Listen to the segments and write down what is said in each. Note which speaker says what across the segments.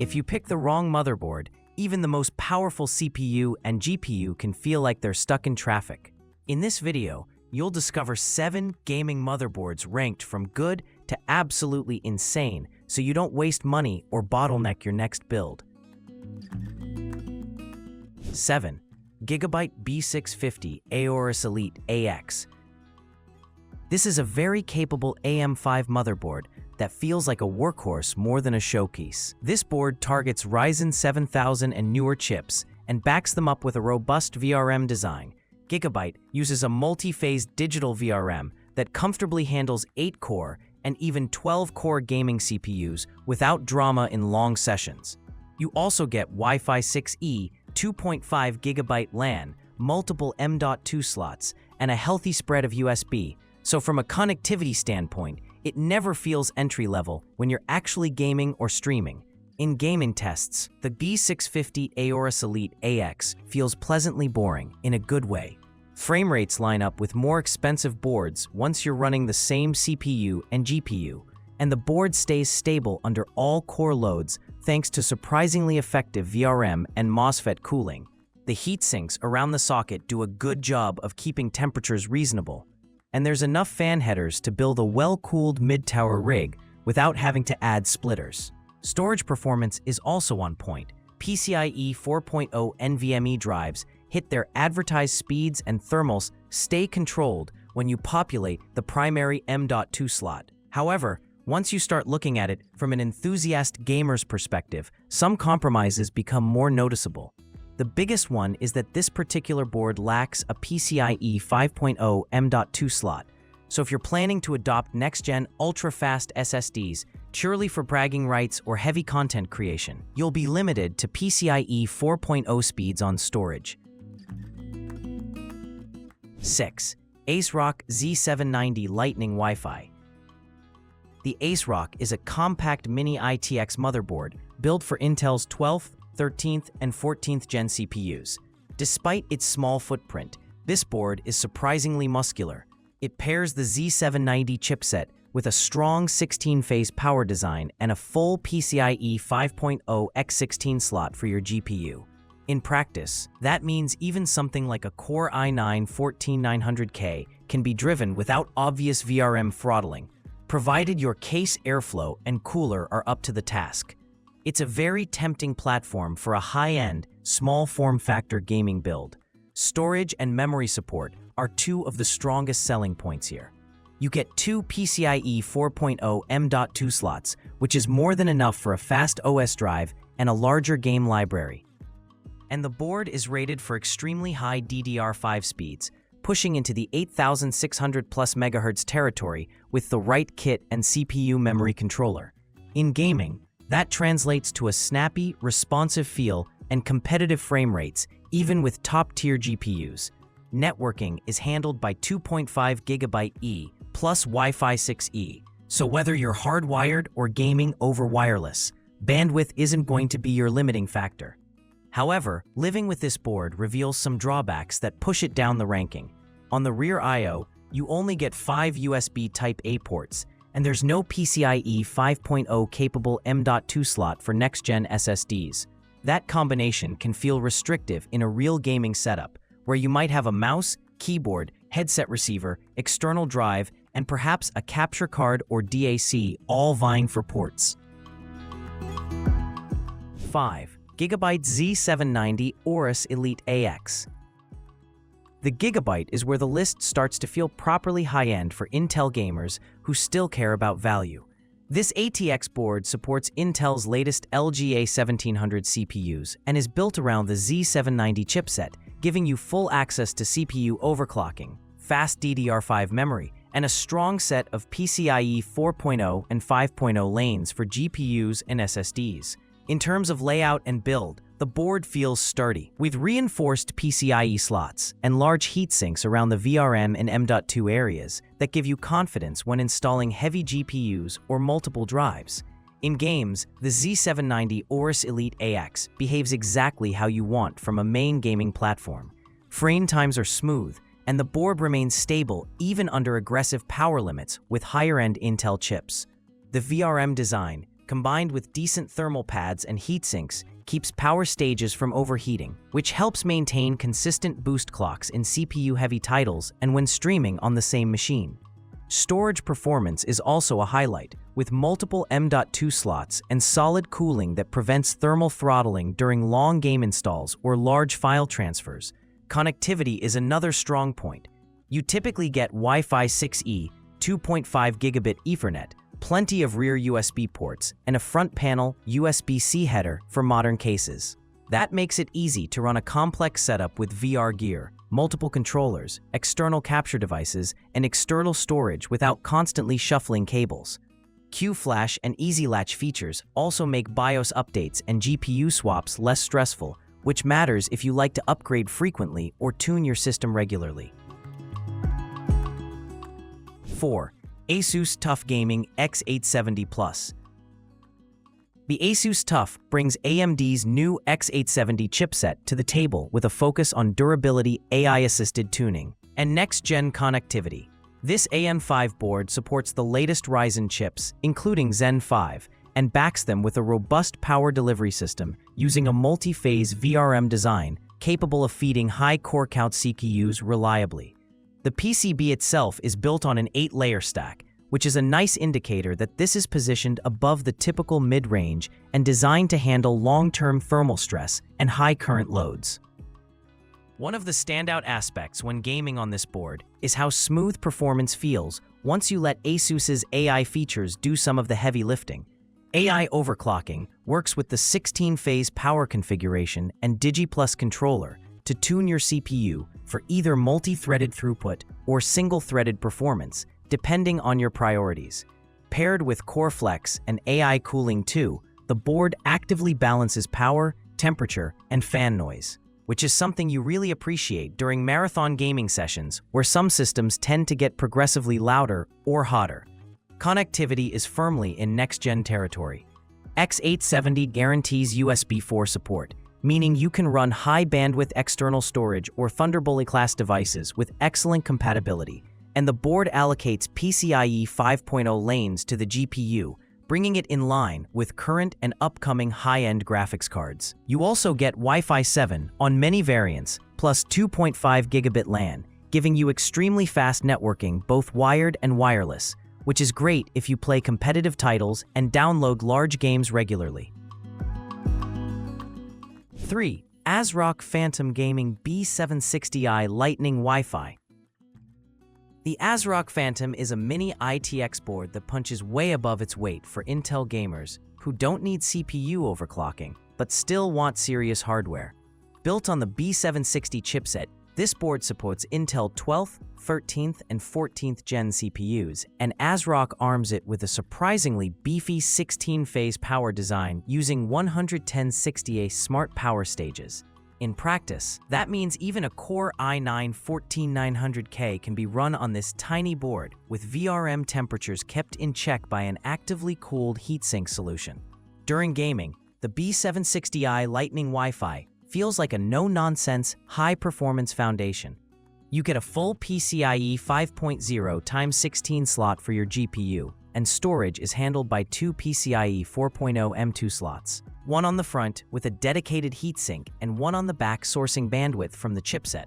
Speaker 1: If you pick the wrong motherboard, even the most powerful CPU and GPU can feel like they're stuck in traffic. In this video, you'll discover 7 gaming motherboards ranked from good to absolutely insane, so you don't waste money or bottleneck your next build. 7. GIGABYTE B650 AORUS Elite AX. This is a very capable AM5 motherboard that feels like a workhorse more than a showpiece. This board targets Ryzen 7000 and newer chips and backs them up with a robust VRM design. GIGABYTE uses a multi-phase digital VRM that comfortably handles 8-core and even 12-core gaming CPUs without drama in long sessions. You also get Wi-Fi 6E, 2.5 GB LAN, multiple M.2 slots, and a healthy spread of USB, so from a connectivity standpoint, it never feels entry-level when you're actually gaming or streaming. In gaming tests, the B650 AORUS Elite AX feels pleasantly boring in a good way. Frame rates line up with more expensive boards once you're running the same CPU and GPU, and the board stays stable under all core loads thanks to surprisingly effective VRM and MOSFET cooling. The heat sinks around the socket do a good job of keeping temperatures reasonable, and there's enough fan headers to build a well-cooled mid-tower rig without having to add splitters. Storage performance is also on point. PCIe 4.0 NVMe drives hit their advertised speeds and thermals stay controlled when you populate the primary M.2 slot. However, once you start looking at it from an enthusiast gamer's perspective, some compromises become more noticeable. The biggest one is that this particular board lacks a PCIe 5.0 M.2 slot, so if you're planning to adopt next-gen ultra-fast SSDs purely for bragging rights or heavy content creation, you'll be limited to PCIe 4.0 speeds on storage. 6. ASRock Z790 Lightning Wi-Fi. The ASRock is a compact mini ITX motherboard built for Intel's 12th, 13th, and 14th gen CPUs. Despite its small footprint, this board is surprisingly muscular. It pairs the Z790 chipset with a strong 16-phase power design and a full PCIe 5.0 x16 slot for your GPU. In practice, that means even something like a Core i9-14900K can be driven without obvious VRM throttling, provided your case airflow and cooler are up to the task. It's a very tempting platform for a high-end, small form-factor gaming build. Storage and memory support are 2 of the strongest selling points here. You get 2 PCIe 4.0 M.2 slots, which is more than enough for a fast OS drive and a larger game library. And the board is rated for extremely high DDR5 speeds, pushing into the 8600+ MHz territory with the right kit and CPU memory controller. In gaming, that translates to a snappy, responsive feel and competitive frame rates, even with top-tier GPUs. Networking is handled by 2.5 GB E plus Wi-Fi 6E, so whether you're hardwired or gaming over wireless, bandwidth isn't going to be your limiting factor. However, living with this board reveals some drawbacks that push it down the ranking. On the rear I/O, you only get 5 USB Type-A ports, and there's no PCIe 5.0 capable M.2 slot for next-gen SSDs. That combination can feel restrictive in a real gaming setup, where you might have a mouse, keyboard, headset receiver, external drive, and perhaps a capture card or DAC all vying for ports. 5. GIGABYTE Z790 AORUS Elite AX. The GIGABYTE is where the list starts to feel properly high-end for Intel gamers who still care about value. This ATX board supports Intel's latest LGA 1700 CPUs and is built around the Z790 chipset, giving you full access to CPU overclocking, fast DDR5 memory, and a strong set of PCIe 4.0 and 5.0 lanes for GPUs and SSDs. In terms of layout and build, the board feels sturdy, with reinforced PCIe slots and large heat sinks around the VRM and M.2 areas that give you confidence when installing heavy GPUs or multiple drives. In games, the Z790 AORUS Elite AX behaves exactly how you want from a main gaming platform. Frame times are smooth, and the board remains stable even under aggressive power limits with higher-end Intel chips. The VRM design, combined with decent thermal pads and heat sinks, keeps power stages from overheating, which helps maintain consistent boost clocks in CPU-heavy titles and when streaming on the same machine. Storage performance is also a highlight, with multiple M.2 slots and solid cooling that prevents thermal throttling during long game installs or large file transfers. Connectivity is another strong point. You typically get Wi-Fi 6E, 2.5 gigabit Ethernet, plenty of rear USB ports, and a front panel USB-C header for modern cases. That makes it easy to run a complex setup with VR gear, multiple controllers, external capture devices, and external storage without constantly shuffling cables. Q-Flash and Easy Latch features also make BIOS updates and GPU swaps less stressful, which matters if you like to upgrade frequently or tune your system regularly. 4. ASUS TUF Gaming X870 Plus. The ASUS TUF brings AMD's new X870 chipset to the table with a focus on durability, AI-assisted tuning, and next-gen connectivity. This AM5 board supports the latest Ryzen chips, including Zen 5, and backs them with a robust power delivery system using a multi-phase VRM design capable of feeding high core count CPUs reliably. The PCB itself is built on an 8-layer stack, which is a nice indicator that this is positioned above the typical mid-range and designed to handle long-term thermal stress and high current loads. One of the standout aspects when gaming on this board is how smooth performance feels once you let ASUS's AI features do some of the heavy lifting. AI overclocking works with the 16-phase power configuration and DigiPlus controller to tune your CPU for either multi-threaded throughput or single-threaded performance, depending on your priorities. Paired with Core Flex and AI cooling too, the board actively balances power, temperature, and fan noise, which is something you really appreciate during marathon gaming sessions where some systems tend to get progressively louder or hotter. Connectivity is firmly in next-gen territory. X870 guarantees USB 4 support, meaning you can run high-bandwidth external storage or Thunderbolt-class devices with excellent compatibility, and the board allocates PCIe 5.0 lanes to the GPU, bringing it in line with current and upcoming high-end graphics cards. You also get Wi-Fi 7 on many variants, plus 2.5 gigabit LAN, giving you extremely fast networking, both wired and wireless, which is great if you play competitive titles and download large games regularly. 3. ASRock Phantom Gaming B760i Lightning Wi-Fi. The ASRock Phantom is a mini ITX board that punches way above its weight for Intel gamers who don't need CPU overclocking, but still want serious hardware. Built on the B760 chipset, this board supports Intel 12th, 13th, and 14th Gen CPUs, and ASRock arms it with a surprisingly beefy 16-phase power design using 11060A smart power stages. In practice, that means even a Core i9-14900K can be run on this tiny board, with VRM temperatures kept in check by an actively cooled heatsink solution. During gaming, the B760i Lightning Wi-Fi feels like a no-nonsense, high-performance foundation. You get a full PCIe 5.0x16 slot for your GPU, and storage is handled by two PCIe 4.0 M2 slots, one on the front with a dedicated heatsink and one on the back sourcing bandwidth from the chipset.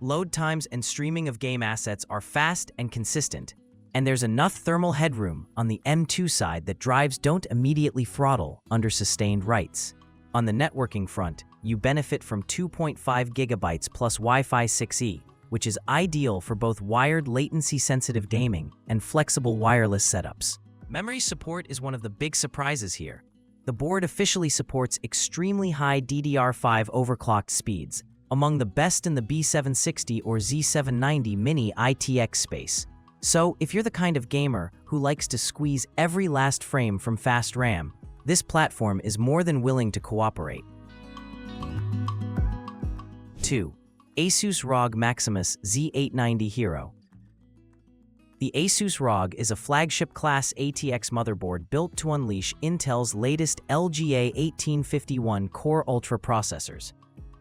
Speaker 1: Load times and streaming of game assets are fast and consistent, and there's enough thermal headroom on the M2 side that drives don't immediately throttle under sustained writes. On the networking front, you benefit from 2.5 gigabytes plus Wi-Fi 6E, which is ideal for both wired latency-sensitive gaming and flexible wireless setups. Memory support is one of the big surprises here. The board officially supports extremely high DDR5 overclocked speeds, among the best in the B760 or Z790 mini ITX space. So, if you're the kind of gamer who likes to squeeze every last frame from fast RAM, this platform is more than willing to cooperate. 2. ASUS ROG Maximus Z890 Hero. The ASUS ROG is a flagship-class ATX motherboard built to unleash Intel's latest LGA 1851 Core Ultra processors.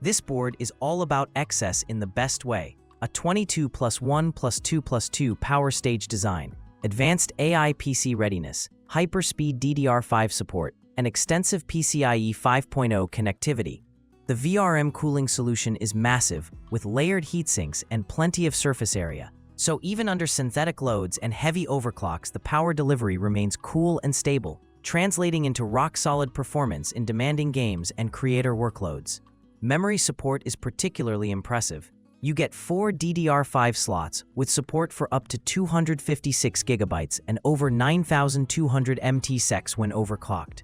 Speaker 1: This board is all about excess in the best way: a 22+1+2+2 power stage design, advanced AI PC readiness, hyperspeed DDR5 support, and extensive PCIe 5.0 connectivity. The VRM cooling solution is massive, with layered heatsinks and plenty of surface area. So even under synthetic loads and heavy overclocks, the power delivery remains cool and stable, translating into rock-solid performance in demanding games and creator workloads. Memory support is particularly impressive. You get 4 DDR5 slots with support for up to 256 GB and over 9,200 ms when overclocked,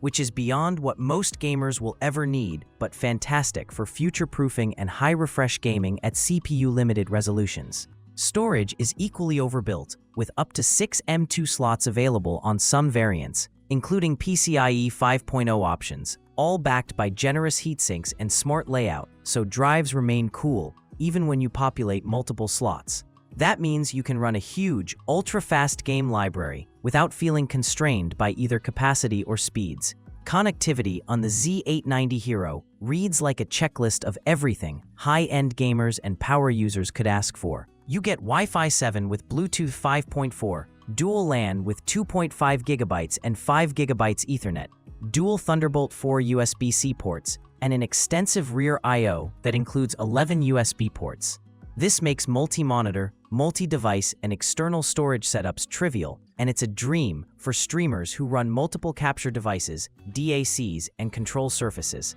Speaker 1: which is beyond what most gamers will ever need, but fantastic for future-proofing and high-refresh gaming at CPU-limited resolutions. Storage is equally overbuilt, with up to 6 M2 slots available on some variants, including PCIe 5.0 options, all backed by generous heatsinks and smart layout, so drives remain cool, even when you populate multiple slots. That means you can run a huge, ultra-fast game library without feeling constrained by either capacity or speeds. Connectivity on the Z890 Hero reads like a checklist of everything high-end gamers and power users could ask for. You get Wi-Fi 7 with Bluetooth 5.4, dual LAN with 2.5 GB and 5 GB Ethernet, dual Thunderbolt 4 USB-C ports, and an extensive rear I/O that includes 11 USB ports. This makes multi-monitor, multi-device, and external storage setups trivial, and it's a dream for streamers who run multiple capture devices, DACs, and control surfaces.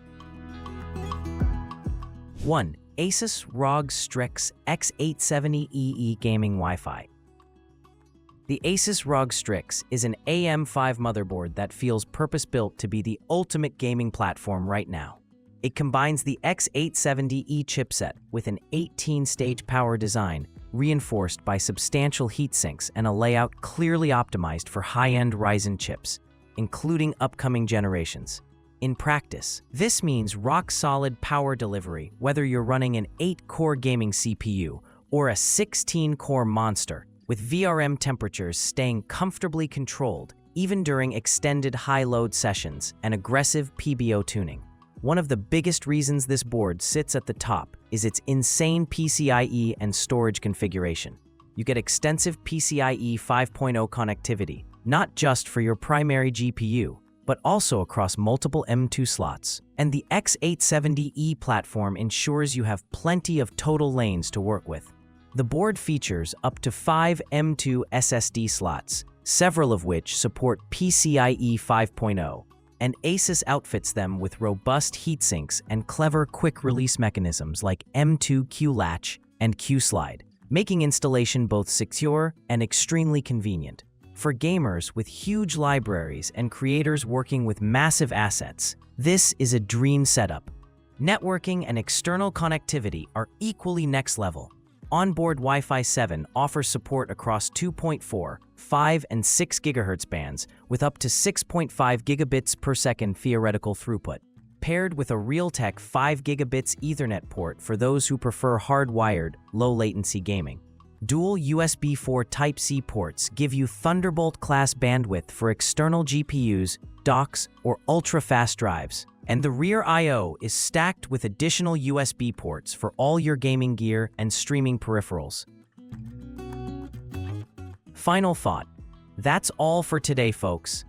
Speaker 1: 1. ASUS ROG Strix X870EE Gaming Wi-Fi. The ASUS ROG Strix is an AM5 motherboard that feels purpose-built to be the ultimate gaming platform right now. It combines the X870E chipset with an 18-stage power design, reinforced by substantial heatsinks and a layout clearly optimized for high-end Ryzen chips, including upcoming generations. In practice, this means rock-solid power delivery whether you're running an 8-core gaming CPU or a 16-core monster, with VRM temperatures staying comfortably controlled even during extended high-load sessions and aggressive PBO tuning. One of the biggest reasons this board sits at the top is its insane PCIe and storage configuration. You get extensive PCIe 5.0 connectivity, not just for your primary GPU, but also across multiple M2 slots. And the X870E platform ensures you have plenty of total lanes to work with. The board features up to 5 M2 SSD slots, several of which support PCIe 5.0, and ASUS outfits them with robust heatsinks and clever quick-release mechanisms like M2 Q-Latch and Q-Slide, making installation both secure and extremely convenient. For gamers with huge libraries and creators working with massive assets, this is a dream setup. Networking and external connectivity are equally next level. Onboard Wi-Fi 7 offers support across 2.4, 5, and 6 GHz bands with up to 6.5 gigabits per second theoretical throughput, paired with a Realtek 5 gigabits Ethernet port for those who prefer hardwired, low-latency gaming. Dual USB 4 Type-C ports give you Thunderbolt-class bandwidth for external GPUs, docks, or ultra-fast drives. And the rear I/O is stacked with additional USB ports for all your gaming gear and streaming peripherals. Final thought. That's all for today, folks.